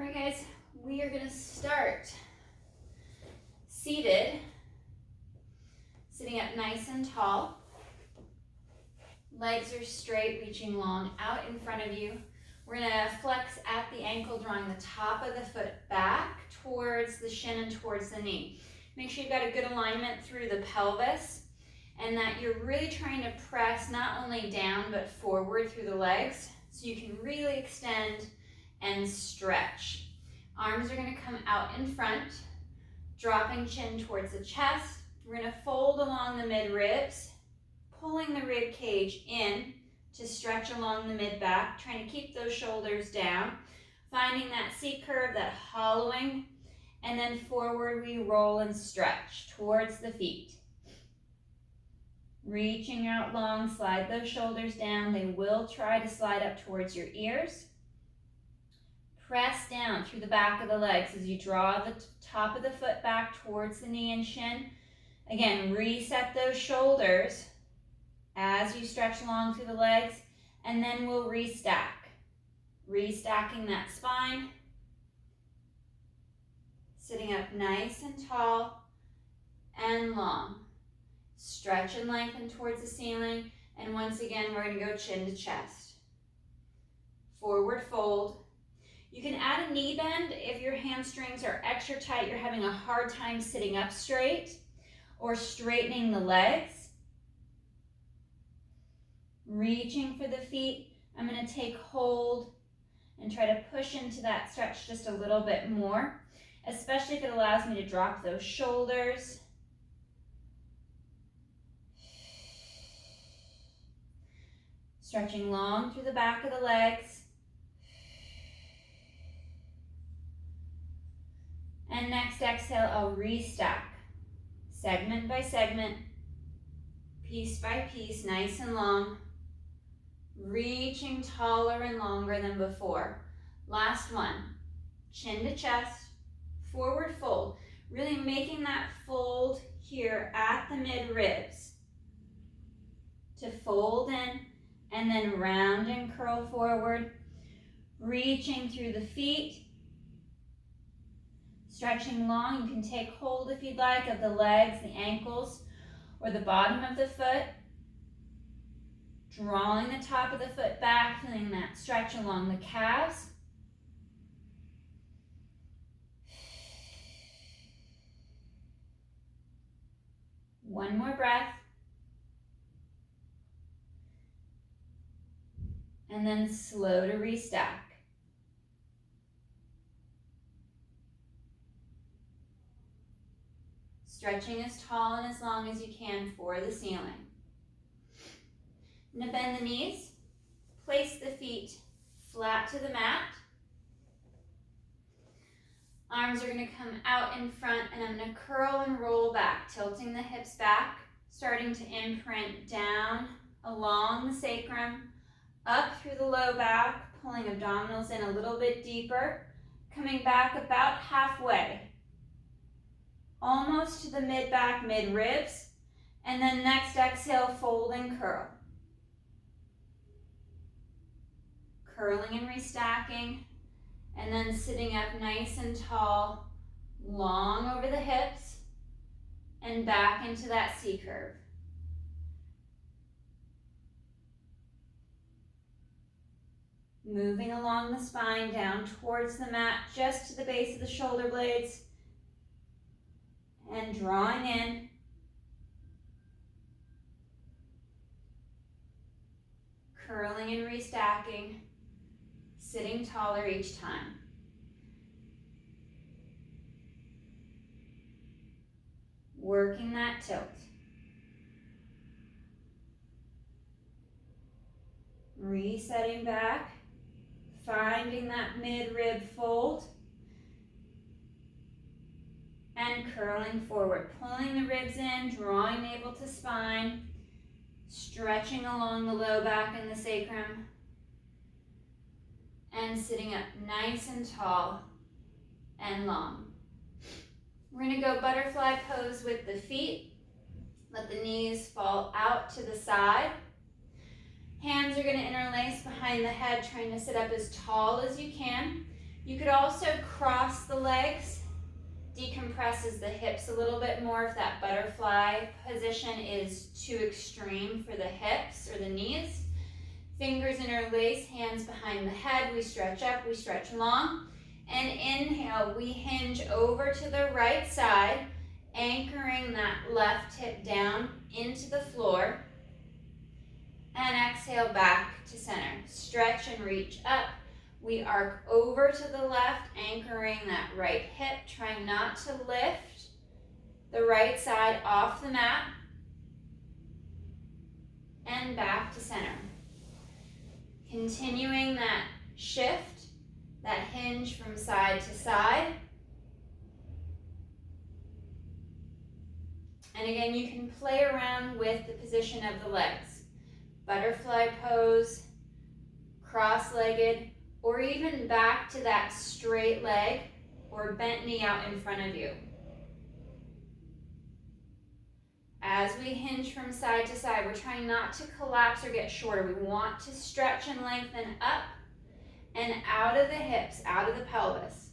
All right, guys, we are going to start seated, sitting up nice and tall. Legs are straight, reaching long out in front of you. We're going to flex at the ankle, drawing the top of the foot back towards the shin and towards the knee. Make sure you've got a good alignment through the pelvis and that you're really trying to press not only down but forward through the legs so you can really extend and stretch. Arms are going to come out in front, dropping chin towards the chest. We're going to fold along the mid-ribs, pulling the rib cage in to stretch along the mid-back, trying to keep those shoulders down, finding that C curve, that hollowing, and then forward we roll and stretch towards the feet. Reaching out long, slide those shoulders down. They will try to slide up towards your ears. Press down through the back of the legs as you draw the top of the foot back towards the knee and shin. Again, reset those shoulders as you stretch along through the legs, and then we'll restack. Restacking that spine. Sitting up nice and tall and long. Stretch and lengthen towards the ceiling, and once again, we're going to go chin to chest. Forward fold. You can add a knee bend if your hamstrings are extra tight, you're having a hard time sitting up straight or straightening the legs. Reaching for the feet, I'm going to take hold and try to push into that stretch just a little bit more, especially if it allows me to drop those shoulders. Stretching long through the back of the legs. And next exhale, I'll restack. Segment by segment, piece by piece, nice and long. Reaching taller and longer than before. Last one, chin to chest, forward fold. Really making that fold here at the mid-ribs. To fold in and then round and curl forward. Reaching through the feet. Stretching long, you can take hold if you'd like of the legs, the ankles, or the bottom of the foot. Drawing the top of the foot back, feeling that stretch along the calves. One more breath. And then slow to restack. Stretching as tall and as long as you can for the ceiling. Now bend the knees, place the feet flat to the mat. Arms are going to come out in front and I'm going to curl and roll back, tilting the hips back, starting to imprint down along the sacrum, up through the low back, pulling abdominals in a little bit deeper, coming back about halfway. Almost to the mid-back, mid-ribs, and then next exhale, fold and curl. Curling and restacking, and then sitting up nice and tall, long over the hips, and back into that C curve. Moving along the spine, down towards the mat, just to the base of the shoulder blades, and drawing in. Curling and restacking, sitting taller each time. Working that tilt. Resetting back, finding that mid-rib fold. And curling forward, pulling the ribs in, drawing navel to spine, stretching along the low back and the sacrum, and sitting up nice and tall and long. We're going to go butterfly pose with the feet. Let the knees fall out to the side. Hands are going to interlace behind the head, trying to sit up as tall as you can. You could also cross the legs, decompresses the hips a little bit more if that butterfly position is too extreme for the hips or the knees. Fingers interlace, hands behind the head. We stretch up, we stretch long. And inhale, we hinge over to the right side, anchoring that left hip down into the floor. And exhale back to center. Stretch and reach up. We arc over to the left, anchoring that right hip, trying not to lift the right side off the mat. And back to center. Continuing that shift, that hinge from side to side. And again, you can play around with the position of the legs. Butterfly pose, cross-legged, or even back to that straight leg or bent knee out in front of you. As we hinge from side to side, we're trying not to collapse or get shorter. We want to stretch and lengthen up and out of the hips, out of the pelvis.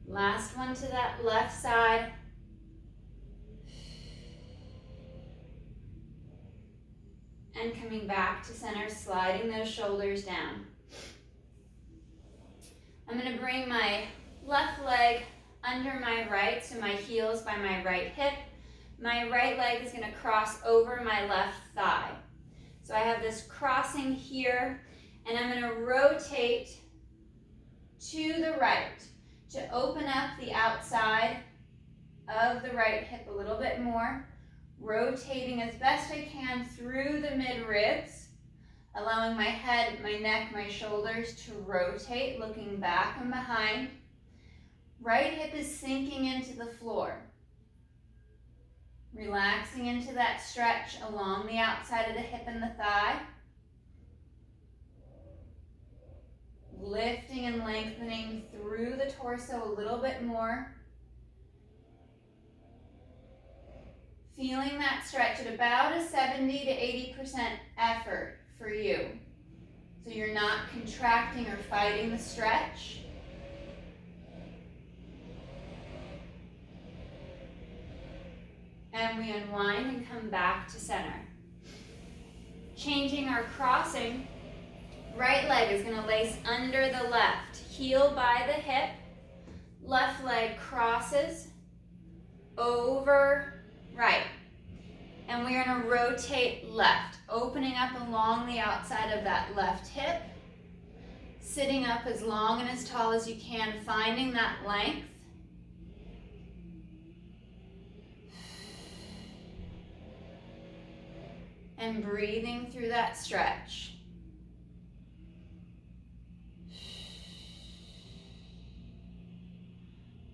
Last one to that left side. And coming back to center, sliding those shoulders down. I'm going to bring my left leg under my right, so my heel's by my right hip. My right leg is going to cross over my left thigh. So I have this crossing here, and I'm going to rotate to the right to open up the outside of the right hip a little bit more, rotating as best I can through the mid-ribs, allowing my head, my neck, my shoulders to rotate, looking back and behind. Right hip is sinking into the floor. Relaxing into that stretch along the outside of the hip and the thigh. Lifting and lengthening through the torso a little bit more. Feeling that stretch at about a 70 to 80% effort for you. So you're not contracting or fighting the stretch. And we unwind and come back to center. Changing our crossing, right leg is going to lace under the left, heel by the hip, left leg crosses over right. And we're going to rotate left, opening up along the outside of that left hip, sitting up as long and as tall as you can, finding that length. And breathing through that stretch.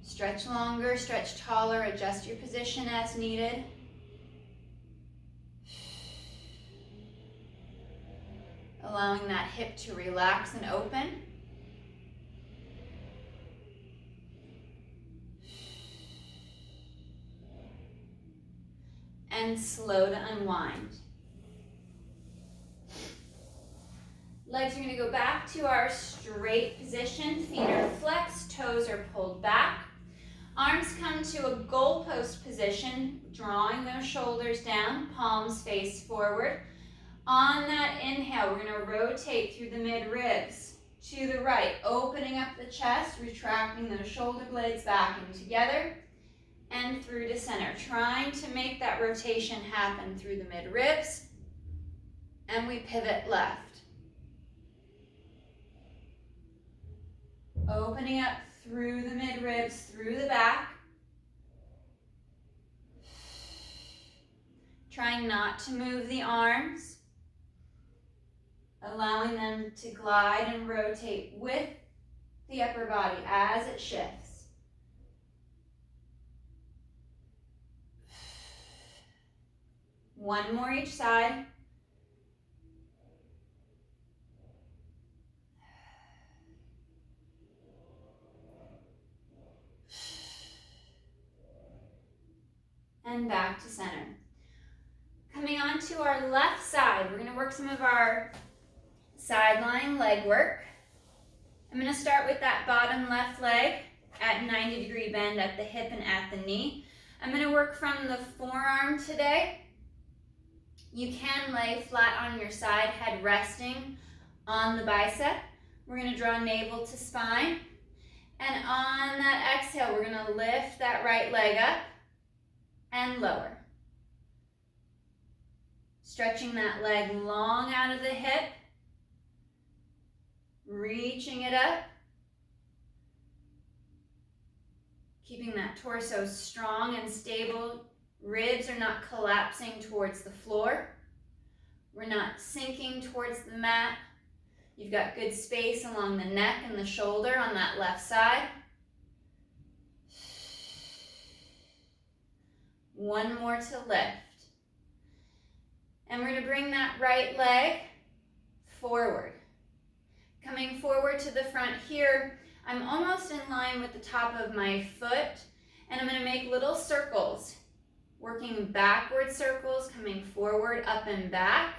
Stretch longer, stretch taller, adjust your position as needed. Allowing that hip to relax and open. And slow to unwind. Legs are going to go back to our straight position. Feet are flexed, toes are pulled back. Arms come to a goalpost position, drawing those shoulders down, palms face forward. On that inhale, we're going to rotate through the mid-ribs to the right, opening up the chest, retracting those shoulder blades back and together, and through to center. Trying to make that rotation happen through the mid-ribs, and we pivot left. Opening up through the mid-ribs, through the back. Trying not to move the arms. Allowing them to glide and rotate with the upper body as it shifts. One more each side. And back to center. Coming on to our left side, we're gonna work some of our sideline leg work. I'm gonna start with that bottom left leg at 90-degree bend at the hip and at the knee. I'm gonna work from the forearm today. You can lay flat on your side, head resting on the bicep. We're gonna draw navel to spine. And on that exhale, we're gonna lift that right leg up and lower. Stretching that leg long out of the hip, reaching it up, keeping that torso strong and stable. Ribs are not collapsing towards the floor. We're not sinking towards the mat. You've got good space along the neck and the shoulder on that left side. One more to lift. And we're going to bring that right leg forward. Coming forward to the front here, I'm almost in line with the top of my foot, and I'm going to make little circles, working backward circles, coming forward, up and back.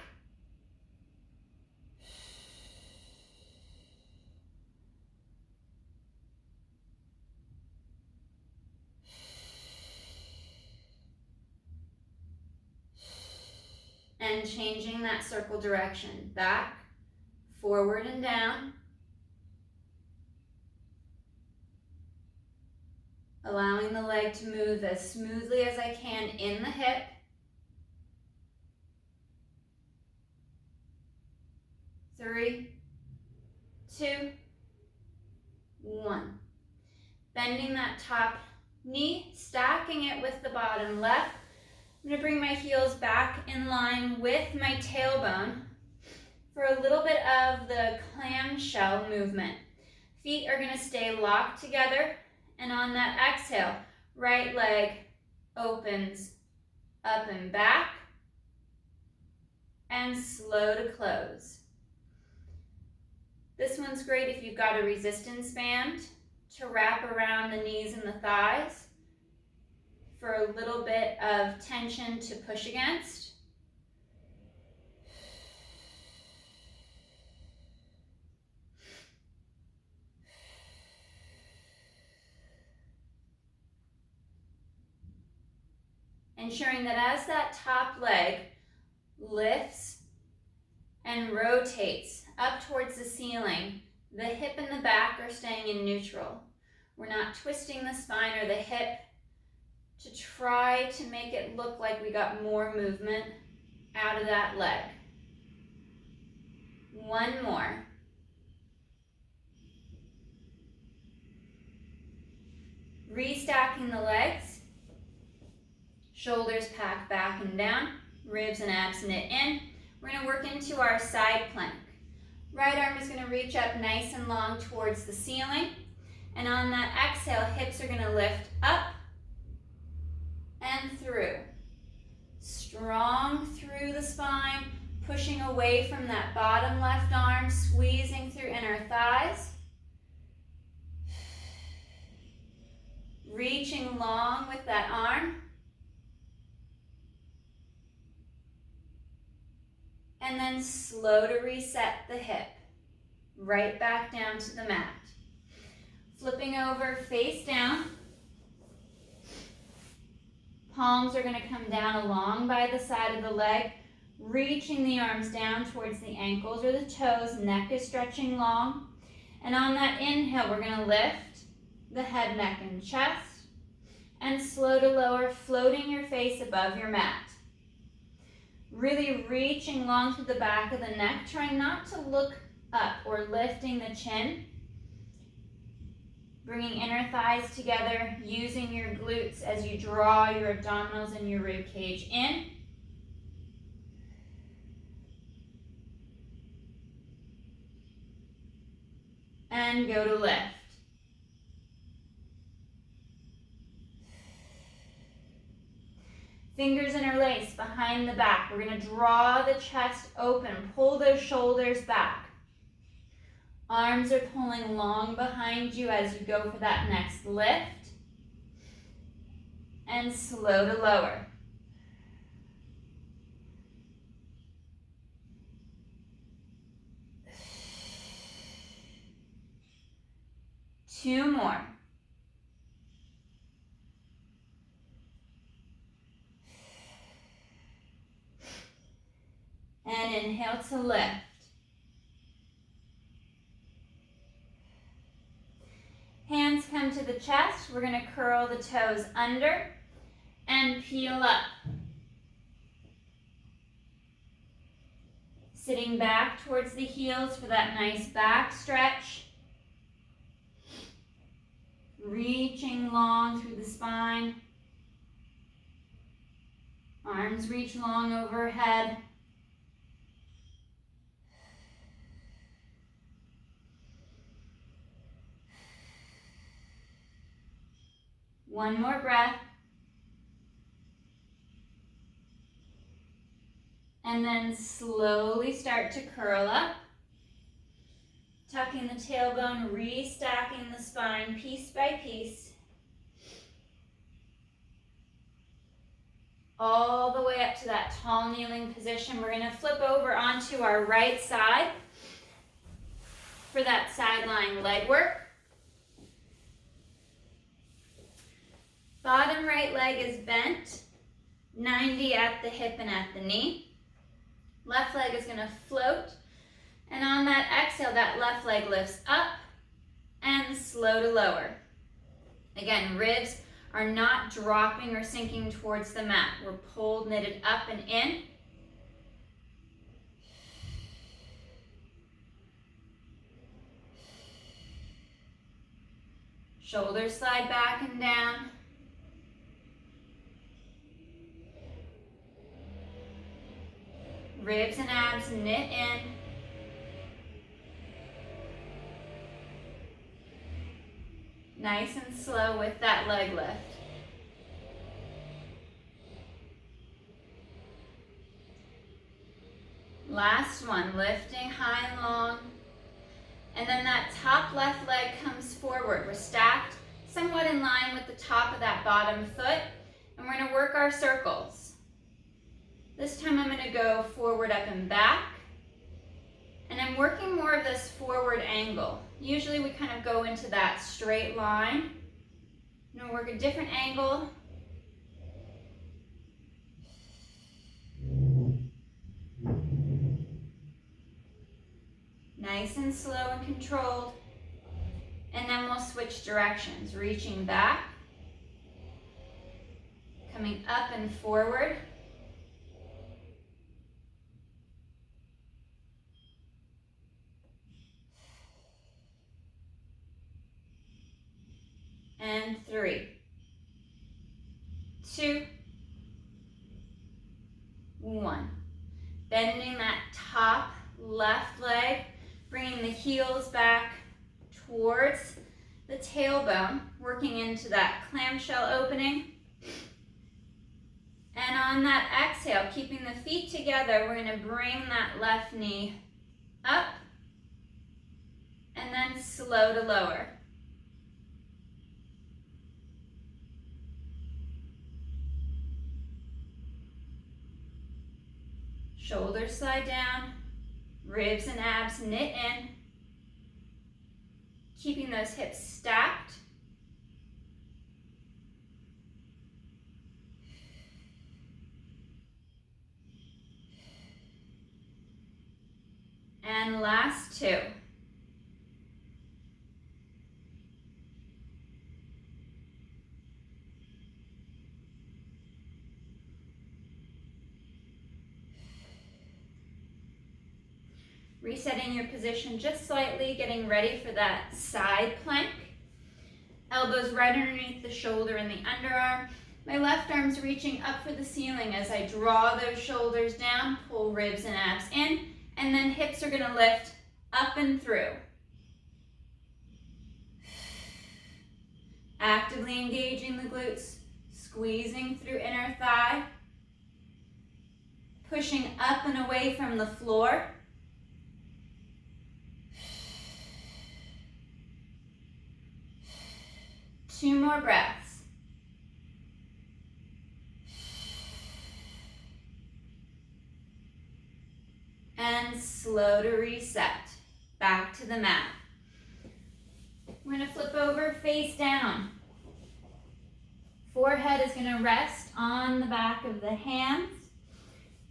And changing that circle direction, back, forward and down. Allowing the leg to move as smoothly as I can in the hip. Three, two, one. Bending that top knee, stacking it with the bottom left. I'm going to bring my heels back in line with my tailbone for a little bit of the clamshell movement. Feet are going to stay locked together, and on that exhale, right leg opens up and back, and slow to close. This one's great if you've got a resistance band to wrap around the knees and the thighs for a little bit of tension to push against. Ensuring that as that top leg lifts and rotates up towards the ceiling, the hip and the back are staying in neutral. We're not twisting the spine or the hip to try to make it look like we got more movement out of that leg. One more. Restacking the legs. Shoulders pack back and down. Ribs and abs knit in. We're going to work into our side plank. Right arm is going to reach up nice and long towards the ceiling. And on that exhale, hips are going to lift up and through. Strong through the spine, pushing away from that bottom left arm, squeezing through inner thighs. Reaching long with that arm. And then slow to reset the hip. Right back down to the mat. Flipping over face down. Palms are going to come down along by the side of the leg, reaching the arms down towards the ankles or the toes. Neck is stretching long. And on that inhale, we're going to lift the head, neck, and chest. And slow to lower, floating your face above your mat. Really reaching long through the back of the neck, trying not to look up or lifting the chin. Bringing inner thighs together, using your glutes as you draw your abdominals and your rib cage in. And go to lift. Fingers interlace behind the back. We're going to draw the chest open, pull those shoulders back. Arms are pulling long behind you as you go for that next lift. And slow to lower. 2 more. And inhale to lift. Hands come to the chest. We're going to curl the toes under and peel up. Sitting back towards the heels for that nice back stretch. Reaching long through the spine. Arms reach long overhead. One more breath. And then slowly start to curl up. Tucking the tailbone, restacking the spine piece by piece. All the way up to that tall kneeling position. We're going to flip over onto our right side for that side lying leg work. Bottom right leg is bent, 90 at the hip and at the knee. Left leg is going to float, and on that exhale, that left leg lifts up and slow to lower. Again, ribs are not dropping or sinking towards the mat. We're pulled, knitted up and in. Shoulders slide back and down. Ribs and abs knit in. Nice and slow with that leg lift. Last one, lifting high and long. And then that top left leg comes forward. We're stacked somewhat in line with the top of that bottom foot. And we're going to work our circles. This time I'm going to go forward, up, and back. And I'm working more of this forward angle. Usually we kind of go into that straight line. I'm going to work a different angle. Nice and slow and controlled. And then we'll switch directions, reaching back, coming up and forward. And 3, 2, 1. Bending that top left leg, bringing the heels back towards the tailbone, working into that clamshell opening. And on that exhale, keeping the feet together, we're going to bring that left knee up and then slow to lower. Shoulders slide down, ribs and abs knit in, keeping those hips stacked. And last 2. Resetting your position just slightly, getting ready for that side plank. Elbows right underneath the shoulder and the underarm. My left arm's reaching up for the ceiling as I draw those shoulders down, pull ribs and abs in, and then hips are gonna lift up and through. Actively engaging the glutes, squeezing through inner thigh, pushing up and away from the floor. Two more breaths. And slow to reset. Back to the mat. We're gonna flip over face down. Forehead is gonna rest on the back of the hands.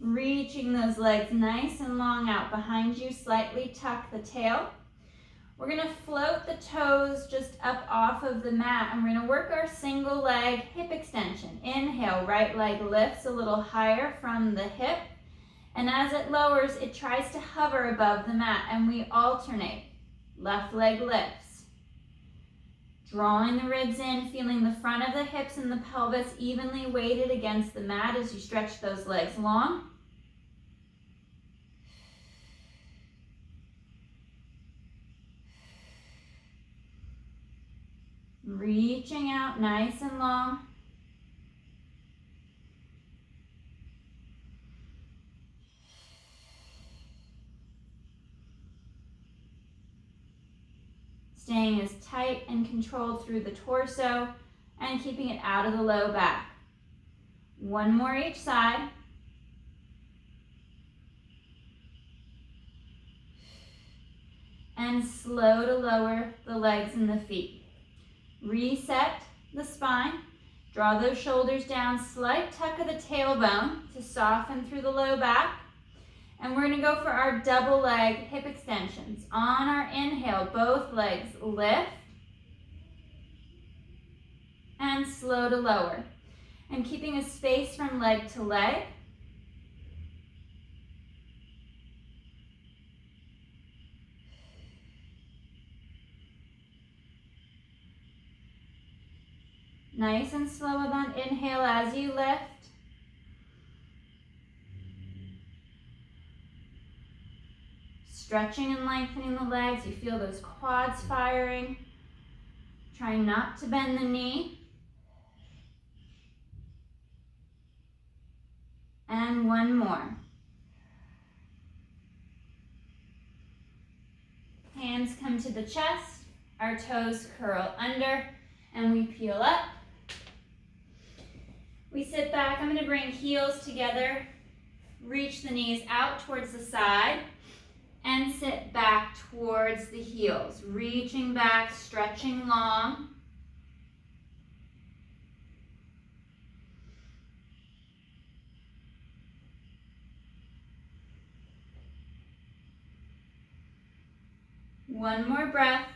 Reaching those legs nice and long out behind you. Slightly tuck the tail. We're gonna float the toes just up off of the mat, and we're gonna work our single leg hip extension. Inhale, right leg lifts a little higher from the hip. And as it lowers, it tries to hover above the mat, and we alternate. Left leg lifts. Drawing the ribs in, feeling the front of the hips and the pelvis evenly weighted against the mat as you stretch those legs long. Reaching out nice and long. Staying as tight and controlled through the torso and keeping it out of the low back. One more each side. And slow to lower the legs and the feet. Reset the spine. Draw those shoulders down, slight tuck of the tailbone to soften through the low back. And we're gonna go for our double leg hip extensions. On our inhale, both legs lift and slow to lower. And keeping a space from leg to leg. Nice and slow with an inhale as you lift. Stretching and lengthening the legs. You feel those quads firing. Try not to bend the knee. And one more. Hands come to the chest. Our toes curl under and we peel up. We sit back. I'm going to bring heels together. Reach the knees out towards the side. And sit back towards the heels. Reaching back, stretching long. One more breath.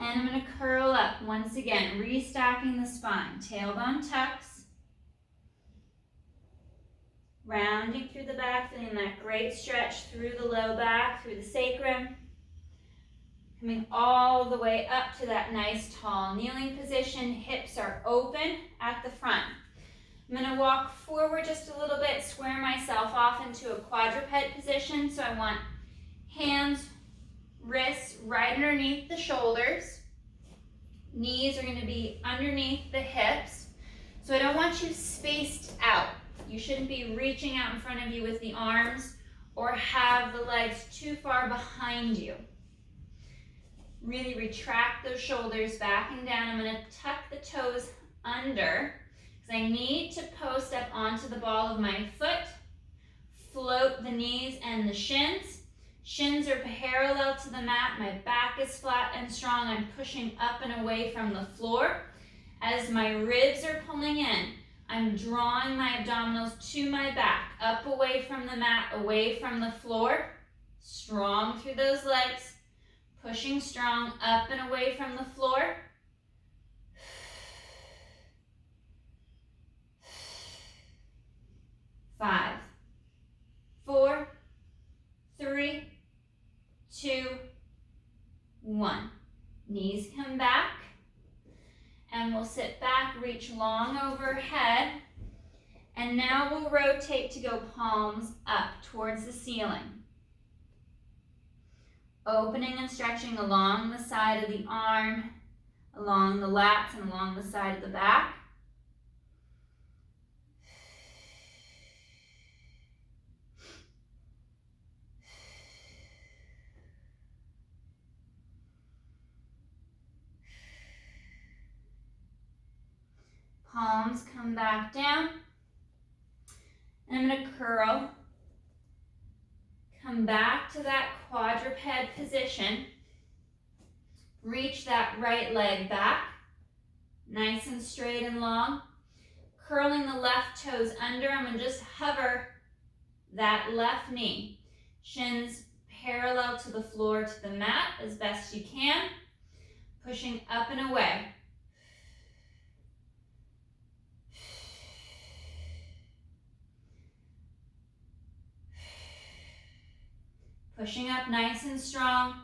And I'm going to curl up once again, restacking the spine. Tailbone tucks. Rounding through the back, feeling that great stretch through the low back, through the sacrum. Coming all the way up to that nice tall kneeling position. Hips are open at the front. I'm going to walk forward just a little bit, square myself off into a quadruped position. So I want hands, wrists right underneath the shoulders. Knees are going to be underneath the hips. So I don't want you spaced out. You shouldn't be reaching out in front of you with the arms or have the legs too far behind you. Really retract those shoulders back and down. I'm going to tuck the toes under because I need to post up onto the ball of my foot. Float the knees and the shins. Shins are parallel to the mat. My back is flat and strong. I'm pushing up and away from the floor. As my ribs are pulling in, I'm drawing my abdominals to my back, up away from the mat, away from the floor. Strong through those legs. Pushing strong up and away from the floor. Five, 4, 3, 2, 1. Knees come back. And we'll sit back, reach long overhead. And now we'll rotate to go palms up towards the ceiling. Opening and stretching along the side of the arm, along the lats and along the side of the back. Palms come back down. And I'm going to curl. Come back to that quadruped position. Reach that right leg back, nice and straight and long. Curling the left toes under, I'm going to just hover that left knee. Shins parallel to the floor, to the mat as best you can. Pushing up and away. Pushing up nice and strong.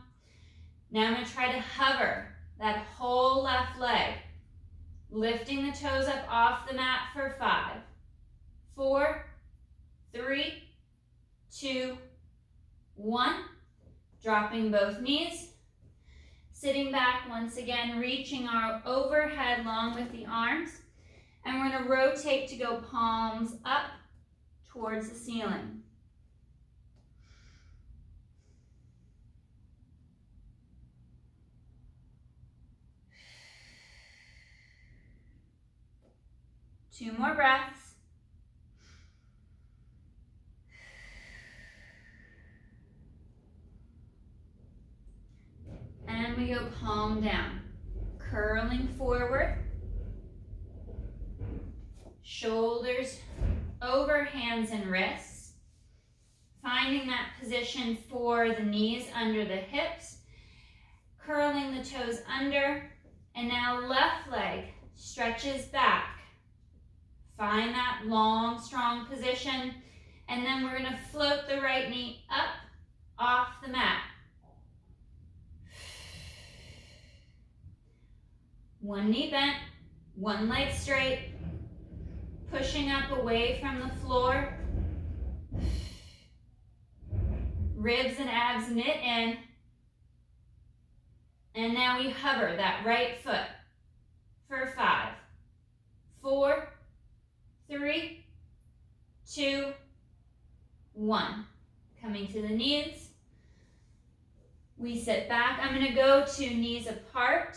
Now I'm going to try to hover that whole left leg. Lifting the toes up off the mat for 5, 4, 3, 2, 1. Dropping both knees. Sitting back once again, reaching our overhead long with the arms. And we're going to rotate to go palms up towards the ceiling. Two more breaths. And we go palm down. Curling forward. Shoulders over hands and wrists. Finding that position for the knees under the hips. Curling the toes under. And now left leg stretches back. Find that long, strong position. And then we're going to float the right knee up off the mat. One knee bent, one leg straight. Pushing up away from the floor. Ribs and abs knit in. And now we hover that right foot for 5, 4, 3, 2, 1. Coming to the knees. We sit back. I'm going to go to knees apart.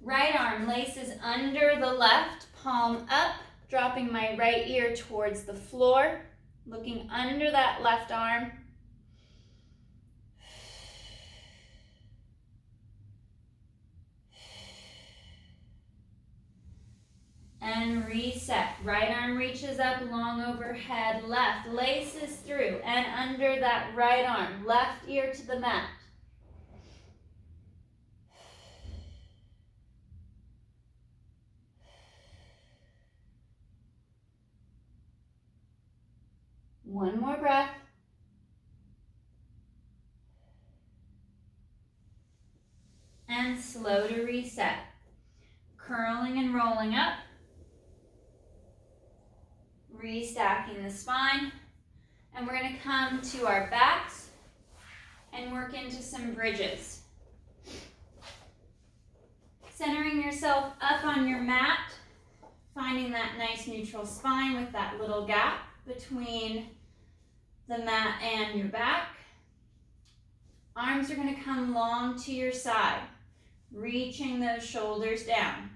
Right arm laces under the left, palm up, dropping my right ear towards the floor, looking under that left arm. And reset. Right arm reaches up, long overhead, left laces through and under that right arm, left ear to the mat. One more breath. And slow to reset. Curling and rolling up. Restacking the spine. And we're going to come to our backs and work into some bridges. Centering yourself up on your mat. Finding that nice neutral spine with that little gap between the mat and your back. Arms are going to come long to your side, reaching those shoulders down.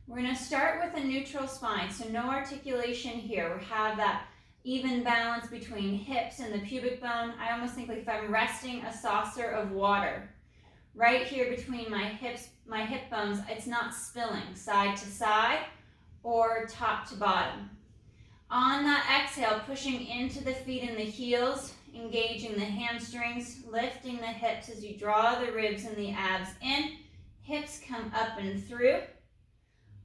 We're going to start with a neutral spine, so no articulation here. We have that even balance between hips and the pubic bone. I almost think like if I'm resting a saucer of water right here between my hips, my hip bones, it's not spilling side to side or top to bottom. On that exhale, pushing into the feet and the heels, engaging the hamstrings, lifting the hips as you draw the ribs and the abs in. Hips come up and through.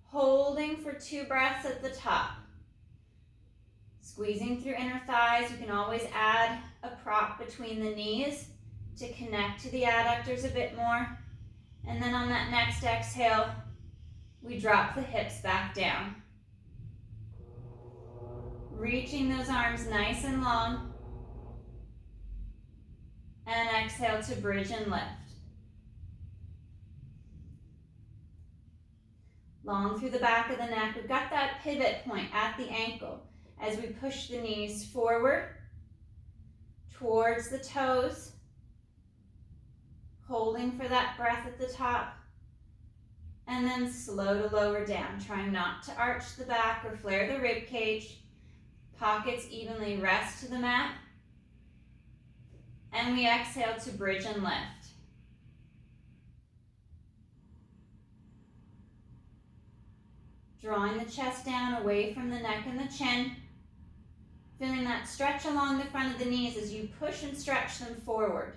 Holding for 2 breaths at the top. Squeezing through inner thighs. You can always add a prop between the knees to connect to the adductors a bit more. And then on that next exhale, we drop the hips back down. Reaching those arms nice and long. And exhale to bridge and lift. Long through the back of the neck. We've got that pivot point at the ankle as we push the knees forward towards the toes. Holding for that breath at the top. And then slow to lower down, trying not to arch the back or flare the rib cage. Pockets evenly rest to the mat. And we exhale to bridge and lift. Drawing the chest down away from the neck and the chin. Feeling that stretch along the front of the knees as you push and stretch them forward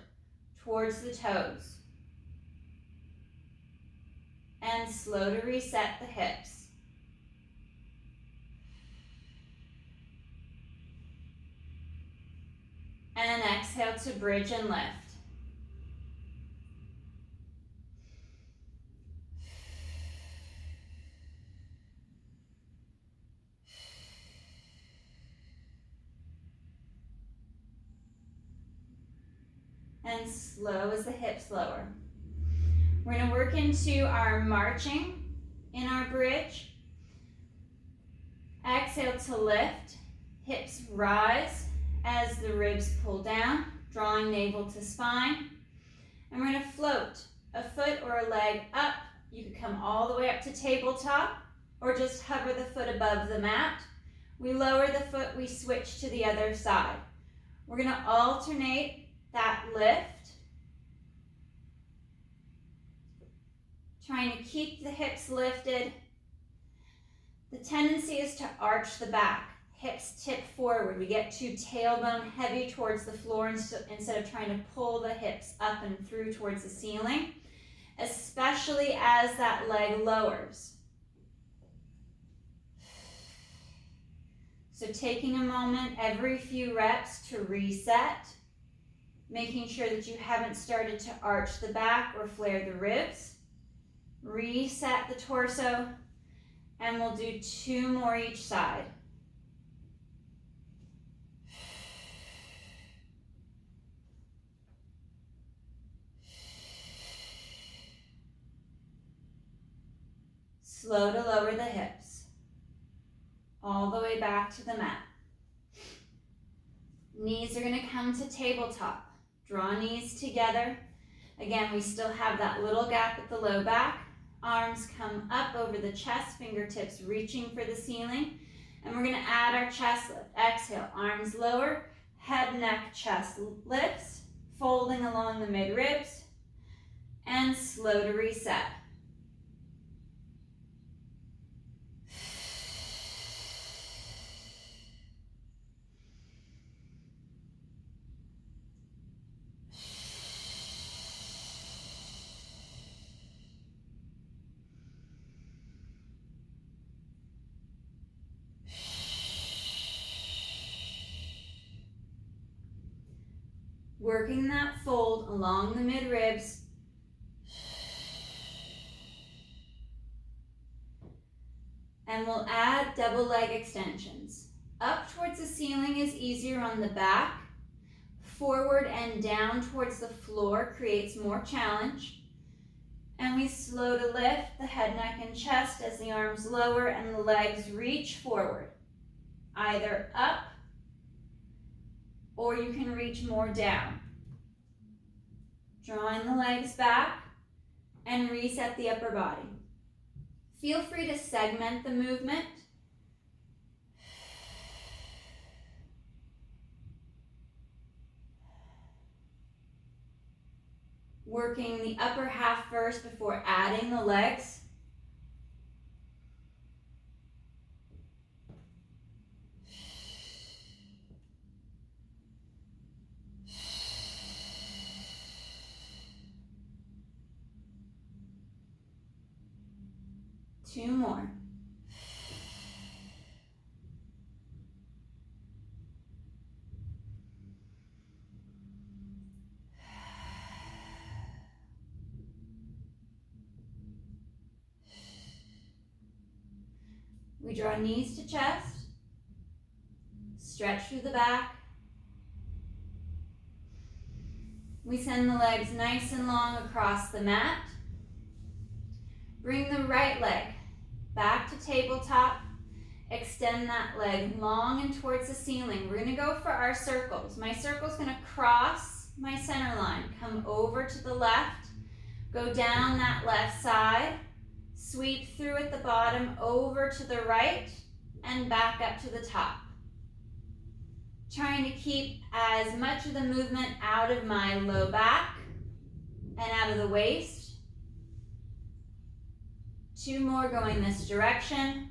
towards the toes. And slow to reset the hips. And exhale to bridge and lift. And slow as the hips lower. We're going to work into our marching in our bridge. Exhale to lift. Hips rise as the ribs pull down, drawing navel to spine. And we're going to float a foot or a leg up. You could come all the way up to tabletop or just hover the foot above the mat. We lower the foot, we switch to the other side. We're going to alternate that lift. Trying to keep the hips lifted. The tendency is to arch the back. Hips tip forward. We get too tailbone heavy towards the floor instead of trying to pull the hips up and through towards the ceiling, especially as that leg lowers. So taking a moment every few reps to reset, making sure that you haven't started to arch the back or flare the ribs. Reset the torso, and we'll do 2 more each side. Slow to lower the hips, all the way back to the mat. Knees are going to come to tabletop. Draw knees together. Again, we still have that little gap at the low back. Arms come up over the chest, fingertips reaching for the ceiling. And we're going to add our chest lift. Exhale, arms lower, head, neck, chest lifts, folding along the mid-ribs, and slow to reset. Working that fold along the mid-ribs. And we'll add double leg extensions. Up towards the ceiling is easier on the back. Forward and down towards the floor creates more challenge. And we slow to lift the head, neck, and chest as the arms lower and the legs reach forward. Either up or you can reach more down. Drawing the legs back and reset the upper body. Feel free to segment the movement. Working the upper half first before adding the legs. Two more. We draw knees to chest, stretch through the back. We send the legs nice and long across the mat. Bring the right leg back to tabletop. Extend that leg long and towards the ceiling. We're going to go for our circles. My circle's going to cross my center line, come over to the left, go down that left side, sweep through at the bottom over to the right, and back up to the top. Trying to keep as much of the movement out of my low back and out of the waist. 2 more going this direction.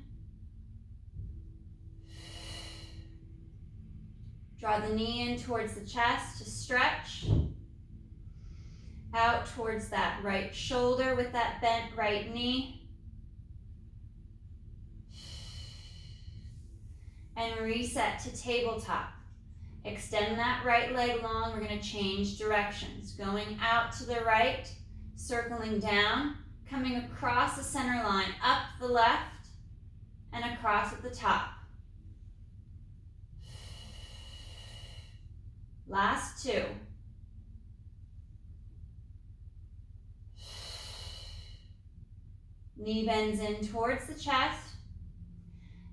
Draw the knee in towards the chest to stretch. Out towards that right shoulder with that bent right knee. And reset to tabletop. Extend that right leg long. We're going to change directions. Going out to the right, circling down, coming across the center line, up the left, and across at the top. Last 2. Knee bends in towards the chest.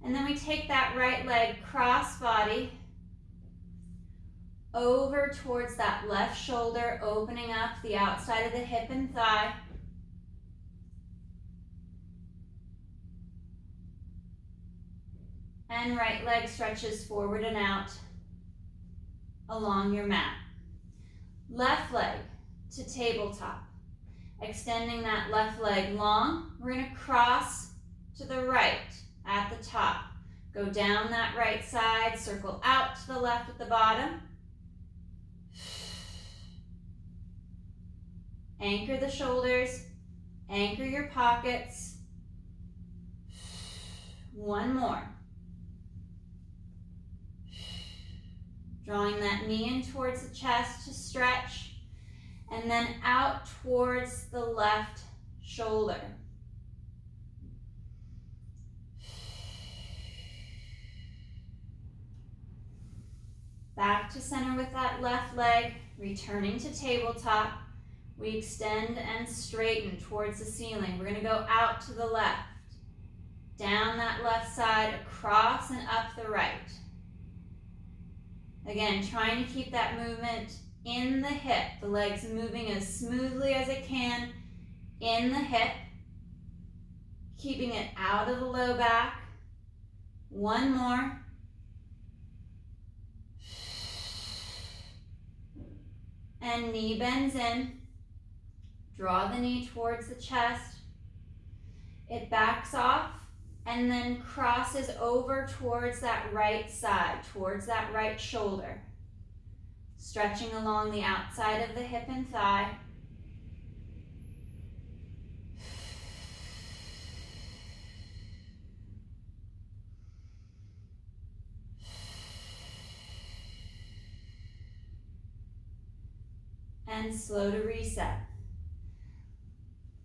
And then we take that right leg cross body over towards that left shoulder, opening up the outside of the hip and thigh. And right leg stretches forward and out along your mat. Left leg to tabletop. Extending that left leg long. We're going to cross to the right at the top. Go down that right side, circle out to the left at the bottom. Anchor the shoulders, anchor your pockets. 1 more. Drawing that knee in towards the chest to stretch, and then out towards the left shoulder. Back to center with that left leg, returning to tabletop. We extend and straighten towards the ceiling. We're going to go out to the left, down that left side, across and up the right. Again, trying to keep that movement in the hip, the legs moving as smoothly as it can in the hip, keeping it out of the low back. 1 more. And knee bends in. Draw the knee towards the chest. It backs off and then crosses over towards that right side, towards that right shoulder. Stretching along the outside of the hip and thigh. And slow to reset.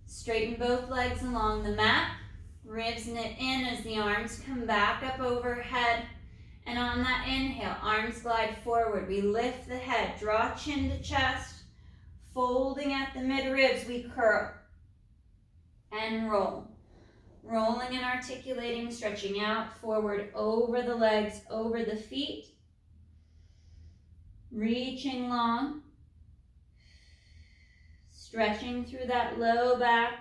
Straighten both legs along the mat. Ribs knit in as the arms come back up overhead. And on that inhale, arms glide forward. We lift the head, draw chin to chest. Folding at the mid-ribs, we curl and roll. Rolling and articulating, stretching out forward over the legs, over the feet. Reaching long. Stretching through that low back,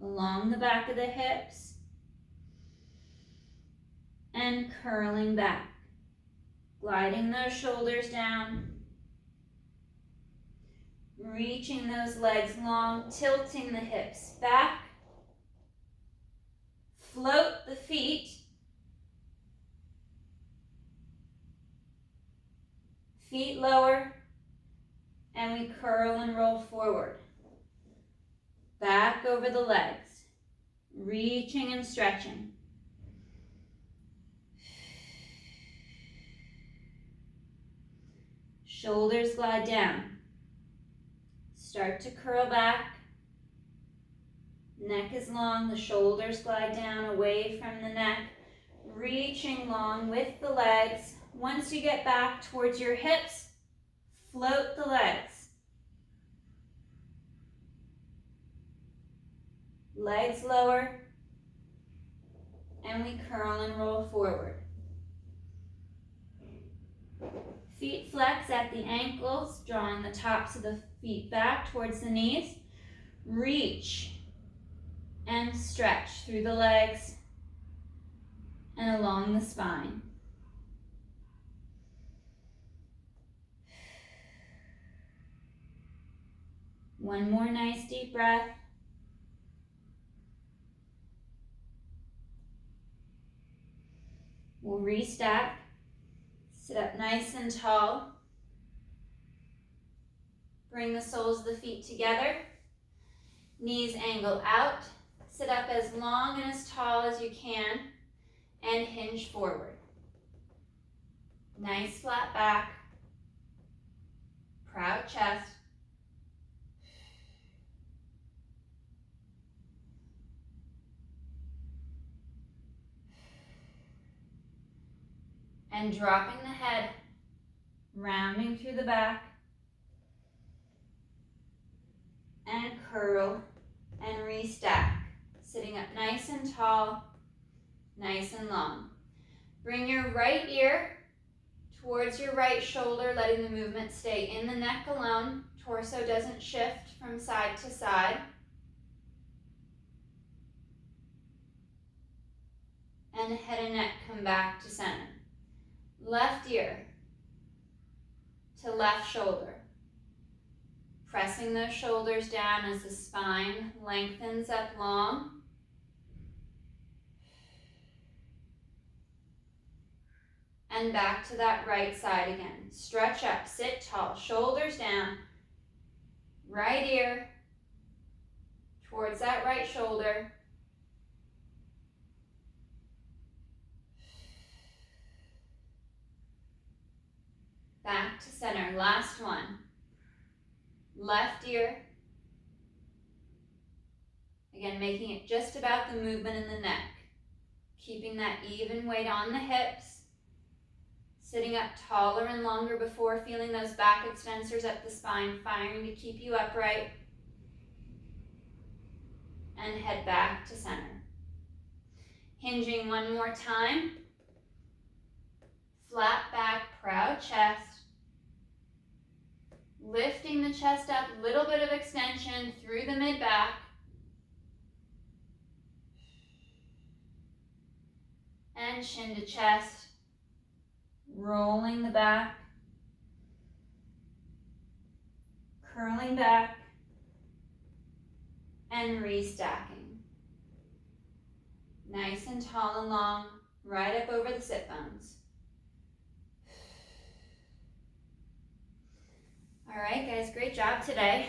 along the back of the hips. And curling back. Gliding those shoulders down. Reaching those legs long, tilting the hips back. Float the feet. Feet lower. And we curl and roll forward. Back over the legs, reaching and stretching. Shoulders glide down. Start to curl back. Neck is long, the shoulders glide down away from the neck, reaching long with the legs. Once you get back towards your hips, float the legs. Legs lower, and we curl and roll forward. Feet flex at the ankles, drawing the tops of the feet back towards the knees. Reach and stretch through the legs and along the spine. One more nice deep breath. We'll restack. Sit up nice and tall. Bring the soles of the feet together. Knees angle out. Sit up as long and as tall as you can and hinge forward. Nice flat back. Proud chest. And dropping the head, rounding through the back. And curl and restack. Sitting up nice and tall, nice and long. Bring your right ear towards your right shoulder, letting the movement stay in the neck alone. Torso doesn't shift from side to side. And head and neck come back to center. Left ear to left shoulder. Pressing those shoulders down as the spine lengthens up long. And back to that right side again. Stretch up, sit tall, shoulders down. Right ear towards that right shoulder. Back to center, last one. Left ear. Again, making it just about the movement in the neck. Keeping that even weight on the hips. Sitting up taller and longer before feeling those back extensors up the spine, firing to keep you upright. And head back to center. Hinging one more time. Flat back, proud chest. Lifting the chest up, little bit of extension through the mid-back. And chin to chest. Rolling the back. Curling back. And restacking. Nice and tall and long, right up over the sit bones. All right, guys, great job today.